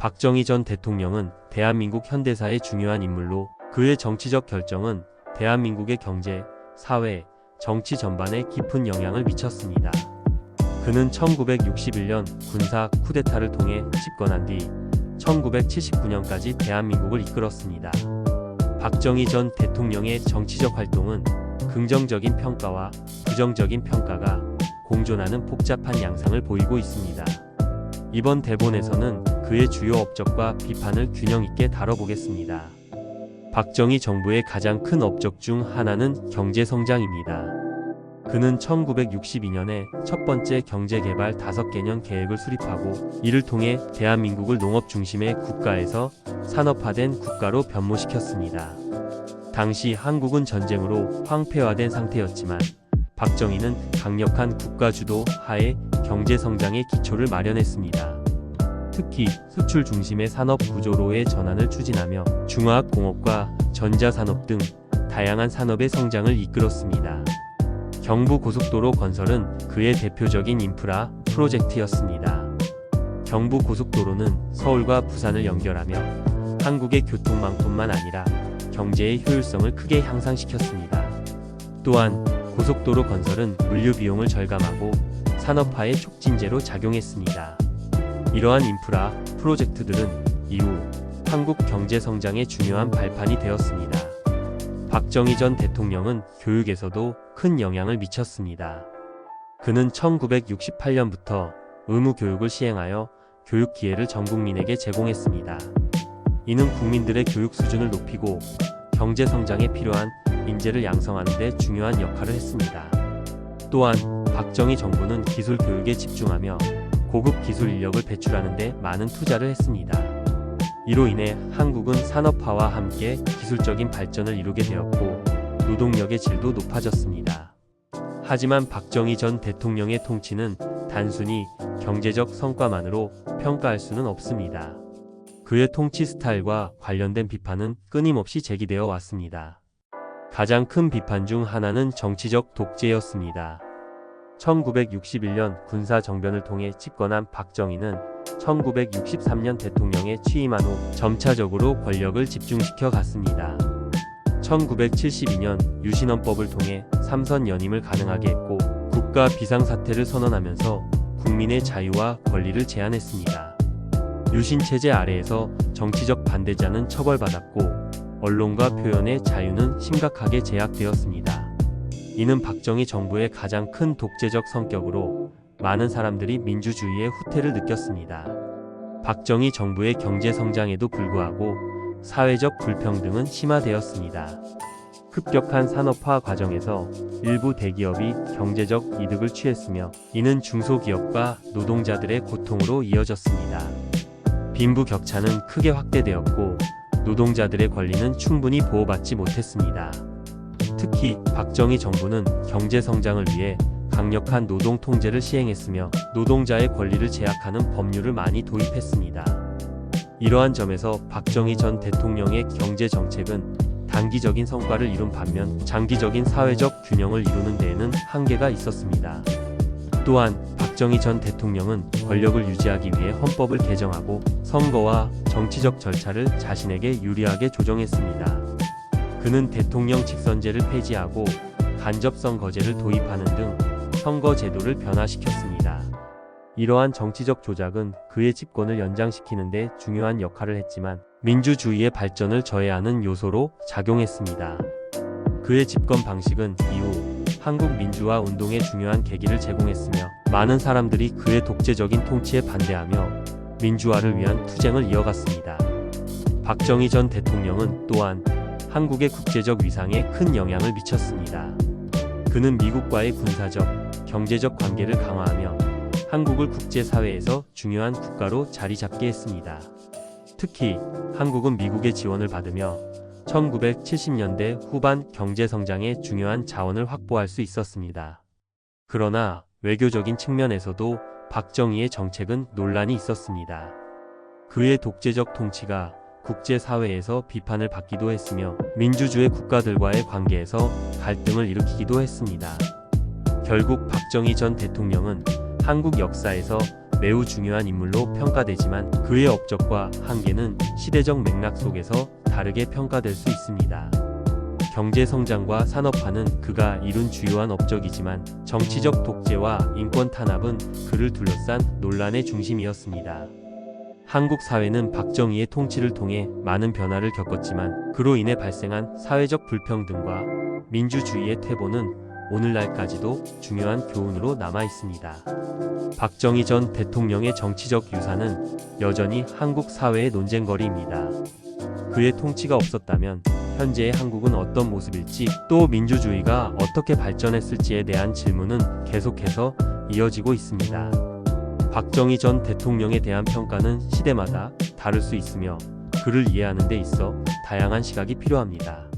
박정희 전 대통령은 대한민국 현대사의 중요한 인물로 그의 정치적 결정은 대한민국의 경제, 사회, 정치 전반에 깊은 영향을 미쳤습니다. 그는 1961년 군사 쿠데타를 통해 집권한 뒤 1979년까지 대한민국을 이끌었습니다. 박정희 전 대통령의 정치적 활동은 긍정적인 평가와 부정적인 평가가 공존하는 복잡한 양상을 보이고 있습니다. 이번 대본에서는 그의 주요 업적과 비판을 균형 있게 다뤄보겠습니다. 박정희 정부의 가장 큰 업적 중 하나는 경제성장입니다. 그는 1962년에 첫 번째 경제개발 5개년 계획을 수립하고 이를 통해 대한민국을 농업 중심의 국가에서 산업화된 국가로 변모시켰습니다. 당시 한국은 전쟁으로 황폐화된 상태였지만 박정희는 강력한 국가주도 하에 경제성장의 기초를 마련했습니다. 특히 수출 중심의 산업 구조로의 전환을 추진하며 중화학공업과 전자산업 등 다양한 산업의 성장을 이끌었습니다. 경부고속도로 건설은 그의 대표적인 인프라 프로젝트였습니다. 경부고속도로는 서울과 부산을 연결하며 한국의 교통망뿐만 아니라 경제의 효율성을 크게 향상시켰습니다. 또한 고속도로 건설은 물류 비용을 절감하고 산업화의 촉진제로 작용했습니다. 이러한 인프라 프로젝트들은 이후 한국 경제 성장의 중요한 발판이 되었습니다. 박정희 전 대통령은 교육에서도 큰 영향을 미쳤습니다. 그는 1968년부터 의무 교육을 시행하여 교육 기회를 전 국민에게 제공했습니다. 이는 국민들의 교육 수준을 높이고 경제 성장에 필요한 인재를 양성하는 데 중요한 역할을 했습니다. 또한 박정희 정부는 기술 교육에 집중하며 고급 기술 인력을 배출하는 데 많은 투자를 했습니다. 이로 인해 한국은 산업화와 함께 기술적인 발전을 이루게 되었고 노동력의 질도 높아졌습니다. 하지만 박정희 전 대통령의 통치는 단순히 경제적 성과만으로 평가할 수는 없습니다. 그의 통치 스타일과 관련된 비판은 끊임없이 제기되어 왔습니다. 가장 큰 비판 중 하나는 정치적 독재였습니다. 1961년 군사정변을 통해 집권한 박정희는 1963년 대통령에 취임한 후 점차적으로 권력을 집중시켜 갔습니다. 1972년 유신헌법을 통해 3선 연임을 가능하게 했고 국가 비상사태를 선언하면서 국민의 자유와 권리를 제한했습니다. 유신체제 아래에서 정치적 반대자는 처벌받았고 언론과 표현의 자유는 심각하게 제약되었습니다. 이는 박정희 정부의 가장 큰 독재적 성격으로 많은 사람들이 민주주의의 후퇴를 느꼈습니다. 박정희 정부의 경제 성장에도 불구하고 사회적 불평등은 심화되었습니다. 급격한 산업화 과정에서 일부 대기업이 경제적 이득을 취했으며 이는 중소기업과 노동자들의 고통으로 이어졌습니다. 빈부격차는 크게 확대되었고 노동자들의 권리는 충분히 보호받지 못했습니다. 특히 박정희 정부는 경제 성장을 위해 강력한 노동 통제를 시행했으며 노동자의 권리를 제약하는 법률을 많이 도입했습니다. 이러한 점에서 박정희 전 대통령의 경제 정책은 단기적인 성과를 이룬 반면 장기적인 사회적 균형을 이루는 데에는 한계가 있었습니다. 또한 박정희 전 대통령은 권력을 유지하기 위해 헌법을 개정하고 선거와 정치적 절차를 자신에게 유리하게 조정했습니다. 그는 대통령 직선제를 폐지하고 간접선거제를 도입하는 등 선거 제도를 변화시켰습니다. 이러한 정치적 조작은 그의 집권을 연장시키는 데 중요한 역할을 했지만 민주주의의 발전을 저해하는 요소로 작용했습니다. 그의 집권 방식은 이후 한국 민주화 운동의 중요한 계기를 제공했으며 많은 사람들이 그의 독재적인 통치에 반대하며 민주화를 위한 투쟁을 이어갔습니다. 박정희 전 대통령은 또한 한국의 국제적 위상에 큰 영향을 미쳤습니다. 그는 미국과의 군사적, 경제적 관계를 강화하며 한국을 국제사회에서 중요한 국가로 자리 잡게 했습니다. 특히 한국은 미국의 지원을 받으며 1970년대 후반 경제성장에 중요한 자원을 확보할 수 있었습니다. 그러나 외교적인 측면에서도 박정희의 정책은 논란이 있었습니다. 그의 독재적 통치가 국제사회에서 비판을 받기도 했으며 민주주의 국가들과의 관계에서 갈등을 일으키기도 했습니다. 결국 박정희 전 대통령은 한국 역사에서 매우 중요한 인물로 평가되지만 그의 업적과 한계는 시대적 맥락 속에서 다르게 평가될 수 있습니다. 경제 성장과 산업화는 그가 이룬 주요한 업적이지만 정치적 독재와 인권 탄압은 그를 둘러싼 논란의 중심이었습니다. 한국 사회는 박정희의 통치를 통해 많은 변화를 겪었지만 그로 인해 발생한 사회적 불평등과 민주주의의 퇴보는 오늘날까지도 중요한 교훈으로 남아 있습니다. 박정희 전 대통령의 정치적 유산은 여전히 한국 사회의 논쟁거리입니다. 그의 통치가 없었다면 현재의 한국은 어떤 모습일지, 또 민주주의가 어떻게 발전했을지에 대한 질문은 계속해서 이어지고 있습니다. 박정희 전 대통령에 대한 평가는 시대마다 다를 수 있으며 그를 이해하는 데 있어 다양한 시각이 필요합니다.